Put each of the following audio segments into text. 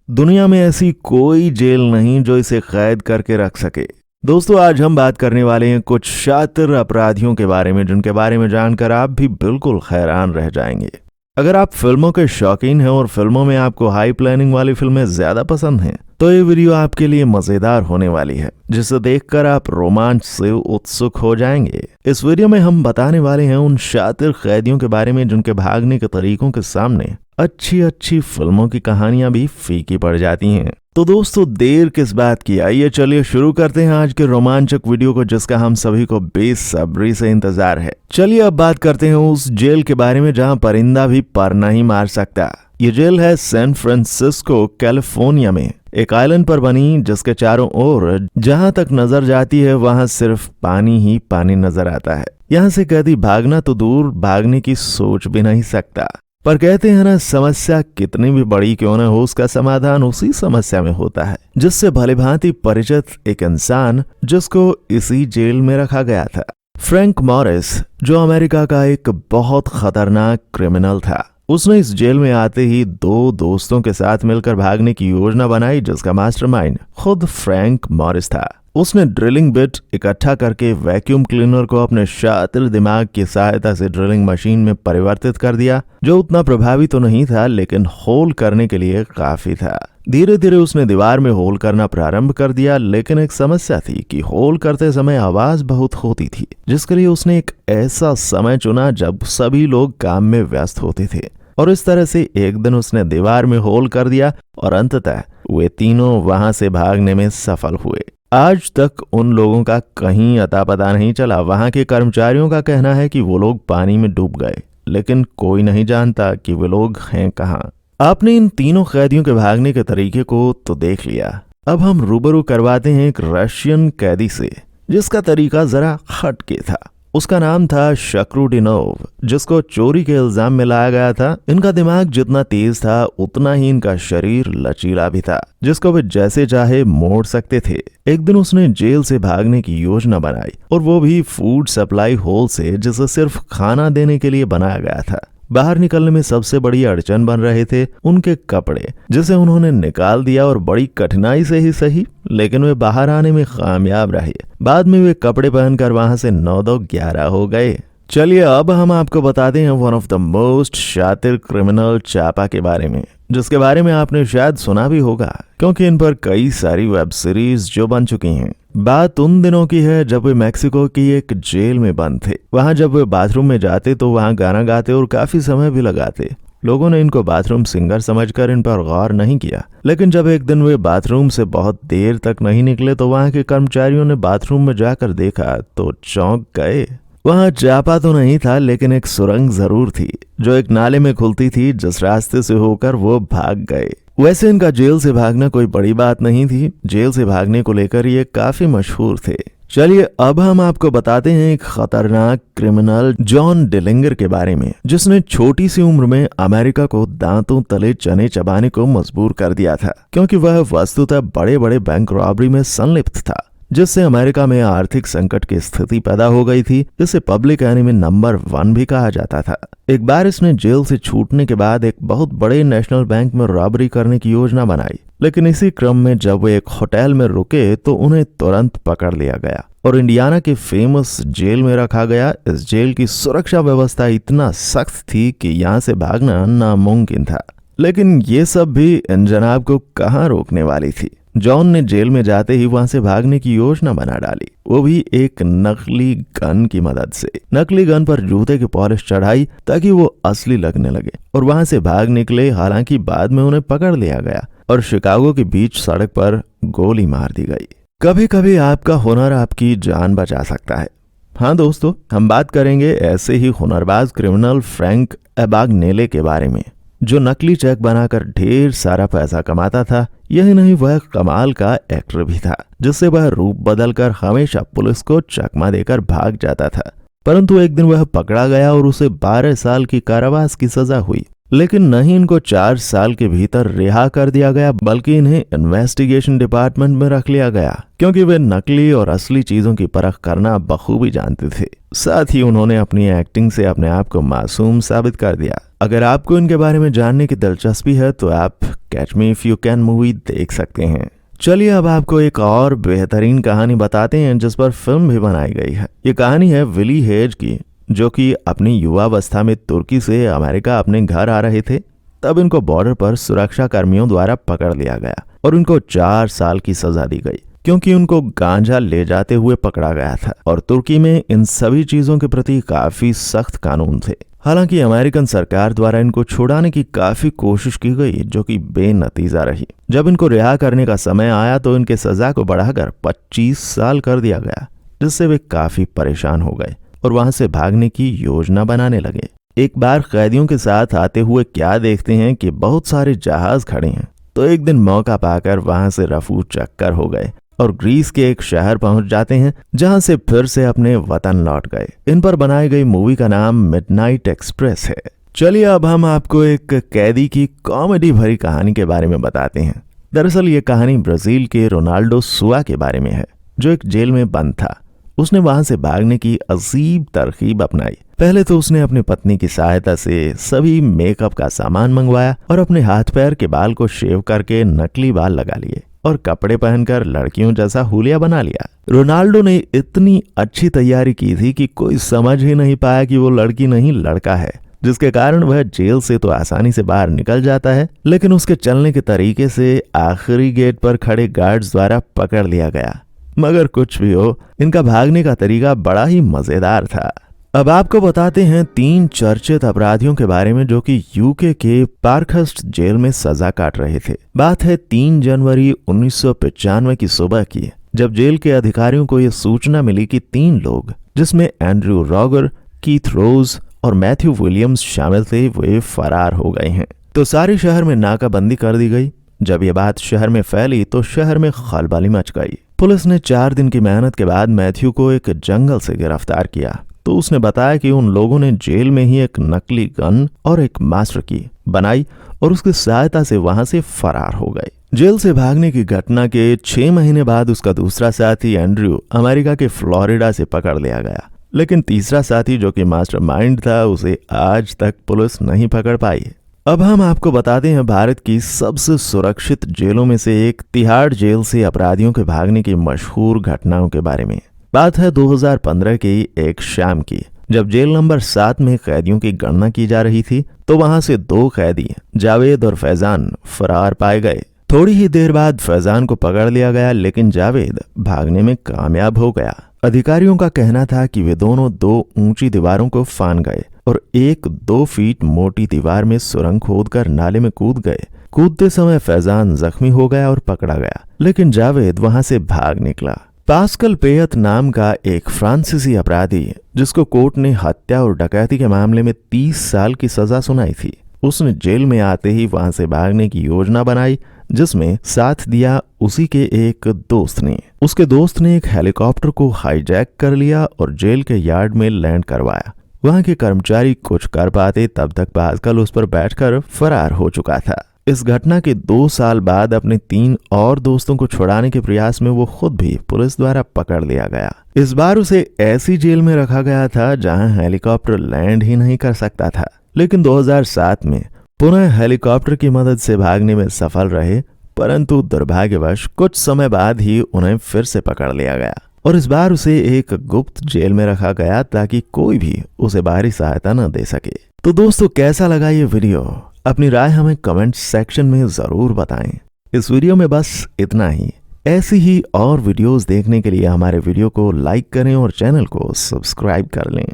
दुनिया में ऐसी कोई जेल नहीं जो इसे कैद करके रख सके। दोस्तों, आज हम बात करने वाले हैं कुछ शातिर अपराधियों के बारे में, जिनके बारे में जानकर आप भी बिल्कुल हैरान रह जाएंगे। अगर आप फिल्मों के शौकीन हैं और फिल्मों में आपको हाई प्लानिंग वाली फिल्में ज्यादा पसंद हैं, तो ये वीडियो आपके लिए मजेदार होने वाली है, जिसे देखकर आप रोमांच से उत्सुक हो जाएंगे। इस वीडियो में हम बताने वाले हैं उन शातिर कैदियों के बारे में जिनके भागने के तरीकों के सामने अच्छी अच्छी फिल्मों की कहानियां भी फीकी पड़ जाती हैं। तो दोस्तों, देर किस बात की, आइए चलिए शुरू करते हैं आज के रोमांचक वीडियो को, जिसका हम सभी को बेसब्री से इंतजार है। चलिए अब बात करते हैं उस जेल के बारे में जहां परिंदा भी पर नहीं मार सकता। ये जेल है सैन फ्रांसिस्को, कैलिफोर्निया में एक आइलैंड पर बनी, जिसके चारों ओर जहां तक नजर जाती है वहां सिर्फ पानी ही पानी नजर आता है। यहाँ से कैदी भागना तो दूर, भागने की सोच भी नहीं सकता। पर कहते हैं ना, समस्या कितनी भी बड़ी क्यों न हो, उसका समाधान उसी समस्या में होता है, जिससे भलीभांति परिचित एक इंसान जिसको इसी जेल में रखा गया था। फ्रैंक मॉरिस, जो अमेरिका का एक बहुत खतरनाक क्रिमिनल था, उसने इस जेल में आते ही दो दोस्तों के साथ मिलकर भागने की योजना बनाई, जिसका मास्टरमाइंड खुद फ्रैंक मॉरिस था। उसने ड्रिलिंग बिट इकट्ठा करके वैक्यूम क्लीनर को अपने शातिर दिमाग की सहायता से ड्रिलिंग मशीन में परिवर्तित कर दिया, जो उतना प्रभावी तो नहीं था, लेकिन होल करने के लिए काफी था। धीरे धीरे उसने दीवार में होल करना प्रारंभ कर दिया, लेकिन एक समस्या थी कि होल करते समय आवाज बहुत होती थी, जिसके लिए उसने एक ऐसा समय चुना जब सभी लोग काम में व्यस्त होते थे। और इस तरह से एक दिन उसने दीवार में होल कर दिया और अंततः वे तीनों वहां से भागने में सफल हुए। आज तक उन लोगों का कहीं अता पता नहीं चला। वहां के कर्मचारियों का कहना है कि वो लोग पानी में डूब गए, लेकिन कोई नहीं जानता कि वे लोग हैं कहां। आपने इन तीनों कैदियों के भागने के तरीके को तो देख लिया। अब हम रूबरू करवाते हैं एक रशियन कैदी से, जिसका तरीका जरा हटके था। उसका नाम था शक्रुडिनोव, जिसको चोरी के इल्जाम में लाया गया था। इनका दिमाग जितना तेज था, उतना ही इनका शरीर लचीला भी था, जिसको वे जैसे चाहे मोड़ सकते थे। एक दिन उसने जेल से भागने की योजना बनाई, और वो भी फूड सप्लाई होल से, जिसे सिर्फ खाना देने के लिए बनाया गया था। बाहर निकलने में सबसे बड़ी अड़चन बन रहे थे उनके कपड़े, जिसे उन्होंने निकाल दिया, और बड़ी कठिनाई से ही सही, लेकिन वे बाहर आने में कामयाब रहे। बाद में वे कपड़े पहनकर वहां से 9-2-11 हो गए। चलिए अब हम आपको बताते हैं वन ऑफ द मोस्ट शातिर क्रिमिनल चापा के बारे में, जिसके बारे में आपने शायद सुना भी होगा, क्योंकि इन पर कई सारी वेब सीरीज जो बन चुकी हैं। बात उन दिनों की है जब वे मैक्सिको की एक जेल में बंद थे। वहां जब वे बाथरूम में जाते तो वहां गाना गाते और काफी समय भी लगाते। लोगों ने इनको बाथरूम सिंगर समझकर इन पर गौर नहीं किया, लेकिन जब एक दिन वे बाथरूम से बहुत देर तक नहीं निकले तो वहां के कर्मचारियों ने बाथरूम में जाकर देखा तो चौंक गए। वहां चापा तो नहीं था, लेकिन एक सुरंग जरूर थी, जो एक नाले में खुलती थी, जिस रास्ते से होकर वो भाग गए। वैसे इनका जेल से भागना कोई बड़ी बात नहीं थी। जेल से भागने को लेकर ये काफी मशहूर थे। चलिए अब हम आपको बताते हैं एक खतरनाक क्रिमिनल जॉन डिलिंगर के बारे में, जिसने छोटी सी उम्र में अमेरिका को दांतों तले चने चबाने को मजबूर कर दिया था, क्योंकि वह वस्तुतः बड़े बड़े बैंक रॉबरी में संलिप्त था, जिससे अमेरिका में आर्थिक संकट की स्थिति पैदा हो गई थी, जिसे पब्लिक एनिमी नंबर 1 भी कहा जाता था। एक बार इसने जेल से छूटने के बाद एक बहुत बड़े नेशनल बैंक में रॉबरी करने की योजना बनाई, लेकिन इसी क्रम में जब वे एक होटल में रुके तो उन्हें तुरंत पकड़ लिया गया और इंडियाना के फेमस जेल में रखा गया। इस जेल की सुरक्षा व्यवस्था इतना सख्त थी कि यहाँ से भागना नामुमकिन था, लेकिन ये सब भी इन जनाब को कहाँ रोकने वाली थी। जॉन ने जेल में जाते ही वहां से भागने की योजना बना डाली, वो भी एक नकली गन की मदद से। नकली गन पर जूते की पॉलिश चढ़ाई ताकि वो असली लगने लगे, और वहां से भाग निकले। हालांकि बाद में उन्हें पकड़ लिया गया और शिकागो के बीच सड़क पर गोली मार दी गई। कभी कभी आपका हुनर आपकी जान बचा सकता है। हाँ दोस्तों, हम बात करेंगे ऐसे ही हुनरबाज क्रिमिनल फ्रैंक एबागनेले के बारे में, जो नकली चेक बनाकर ढेर सारा पैसा कमाता था। यही नहीं, वह कमाल का एक्टर भी था, जिससे वह रूप बदलकर हमेशा पुलिस को चकमा देकर भाग जाता था। परंतु एक दिन वह पकड़ा गया और उसे 12 साल की कारावास की सजा हुई। लेकिन नहीं इनको 4 साल के भीतर रिहा कर दिया गया, बल्कि इन्हें इन्वेस्टिगेशन डिपार्टमेंट में रख लिया गया, क्योंकि वे नकली और असली चीजों की परख करना बखूबी जानते थे। साथ ही उन्होंने अपनी एक्टिंग से अपने आप को मासूम साबित कर दिया। अगर आपको इनके बारे में जानने की दिलचस्पी है तो आप catch me if you can movie देख सकते हैं। चलिए अब आपको एक और बेहतरीन कहानी बताते हैं जिस पर फिल्म भी बनाई गई है। ये कहानी है विली हेज की, जो कि अपनी युवावस्था में तुर्की से अमेरिका अपने घर आ रहे थे। तब इनको बॉर्डर पर सुरक्षा कर्मियों द्वारा पकड़ लिया गया और इनको 4 साल की सजा दी गई, क्योंकि उनको गांजा ले जाते हुए पकड़ा गया था और तुर्की में इन सभी चीजों के प्रति काफी सख्त कानून थे। हालांकि अमेरिकन सरकार द्वारा इनको छुड़ाने की काफी कोशिश की गई, जो कि बेनतीजा रही। जब इनको रिहा करने का समय आया तो इनके सजा को बढ़ाकर 25 साल कर दिया गया, जिससे वे काफी परेशान हो गए और वहां से भागने की योजना बनाने लगे। एक बार कैदियों के साथ आते हुए क्या देखते हैं कि बहुत सारे जहाज खड़े हैं, तो एक दिन मौका पाकर वहां से रफू चक्कर हो गए और ग्रीस के एक शहर पहुंच जाते हैं, जहां से फिर से अपने वतन लौट गए। इन पर बनाई गई मूवी का नाम मिडनाइट एक्सप्रेस है। चलिए अब हम आपको एक कैदी की कॉमेडी भरी कहानी के बारे में बताते हैं। दरअसल ये कहानी ब्राजील के रोनाल्डो सुआ के बारे में है, जो एक जेल में बंद था। उसने वहां से भागने की अजीब तरकीब अपनाई। पहले तो उसने अपनी पत्नी की सहायता से सभी मेकअप का सामान मंगवाया और अपने हाथ पैर के बाल को शेव करके नकली बाल लगा लिए और कपड़े पहनकर लड़कियों जैसा हुलिया बना लिया। रोनाल्डो ने इतनी अच्छी तैयारी की थी कि कोई समझ ही नहीं पाया कि वो लड़की नहीं लड़का है, जिसके कारण वह जेल से तो आसानी से बाहर निकल जाता है, लेकिन उसके चलने के तरीके से आखिरी गेट पर खड़े गार्ड्स द्वारा पकड़ लिया गया। मगर कुछ भी हो, इनका भागने का तरीका बड़ा ही मजेदार था। अब आपको बताते हैं 3 चर्चित अपराधियों के बारे में, जो कि यूके के पार्कहर्स्ट जेल में सजा काट रहे थे। बात है 3 जनवरी 1995 की सुबह की, जब जेल के अधिकारियों को यह सूचना मिली कि 3 लोग, जिसमें एंड्रयू रॉगर, कीथ रोज और मैथ्यू विलियम्स शामिल थे, वे फरार हो गए हैं। तो सारे शहर में नाकाबंदी कर दी गई। जब यह बात शहर में फैली तो शहर में खलबली मच गई। पुलिस ने 4 दिन की मेहनत के बाद मैथ्यू को एक जंगल से गिरफ्तार किया। तो उसने बताया कि उन लोगों ने जेल में ही एक नकली गन और एक मास्टर की बनाई और उसकी सहायता से वहां से फरार हो गए। जेल से भागने की घटना के 6 महीने बाद उसका दूसरा साथी एंड्रयू अमेरिका के फ्लोरिडा से पकड़ लिया गया, लेकिन तीसरा साथी, जो कि मास्टरमाइंड था, उसे आज तक पुलिस नहीं पकड़ पाई। अब हम आपको बताते हैं भारत की सबसे सुरक्षित जेलों में से एक तिहाड़ जेल से अपराधियों के भागने की मशहूर घटनाओं के बारे में। बात है 2015 की एक शाम की, जब जेल नंबर 7 में कैदियों की गणना की जा रही थी, तो वहां से 2 कैदी जावेद और फैजान फरार पाए गए। थोड़ी ही देर बाद फैजान को पकड़ लिया गया, लेकिन जावेद भागने में कामयाब हो गया। अधिकारियों का कहना था कि वे दोनों 2 ऊंची दीवारों को फान गए और एक 2 फीट मोटी दीवार में सुरंग खोदकर नाले में कूद गए। कूदते समय फैजान जख्मी हो गया और पकड़ा गया, लेकिन जावेद वहां से भाग निकला। पास्कल पेयत नाम का एक फ्रांसीसी अपराधी, जिसको कोर्ट ने हत्या और डकैती के मामले में 30 साल की सजा सुनाई थी, उसने जेल में आते ही वहां से भागने की योजना बनाई, जिसमें साथ दिया उसी के एक दोस्त ने। उसके दोस्त ने एक हेलीकॉप्टर को हाईजैक कर लिया और जेल के यार्ड में लैंड करवाया। वहां के कर्मचारी कुछ कर पाते तब तक पास्कल उस पर बैठकर फरार हो चुका था। इस घटना के 2 साल बाद अपने 3 और दोस्तों को छुड़ाने के प्रयास में वो खुद भी पुलिस द्वारा पकड़ लिया गया। इस बार उसे ऐसी जेल में रखा गया था जहां हेलीकॉप्टर लैंड ही नहीं कर सकता था, लेकिन 2007 में पुनः हेलीकॉप्टर की मदद से भागने में सफल रहे, परंतु दुर्भाग्यवश कुछ समय बाद ही उन्हें फिर से पकड़ लिया गया और इस बार उसे एक गुप्त जेल में रखा गया ताकि कोई भी उसे बाहरी सहायता न दे सके। तो दोस्तों, कैसा लगा ये वीडियो? अपनी राय हमें कमेंट सेक्शन में जरूर बताएं। इस वीडियो में बस इतना ही। ऐसी ही और वीडियोस देखने के लिए हमारे वीडियो को लाइक करें और चैनल को सब्सक्राइब कर लें।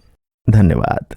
धन्यवाद।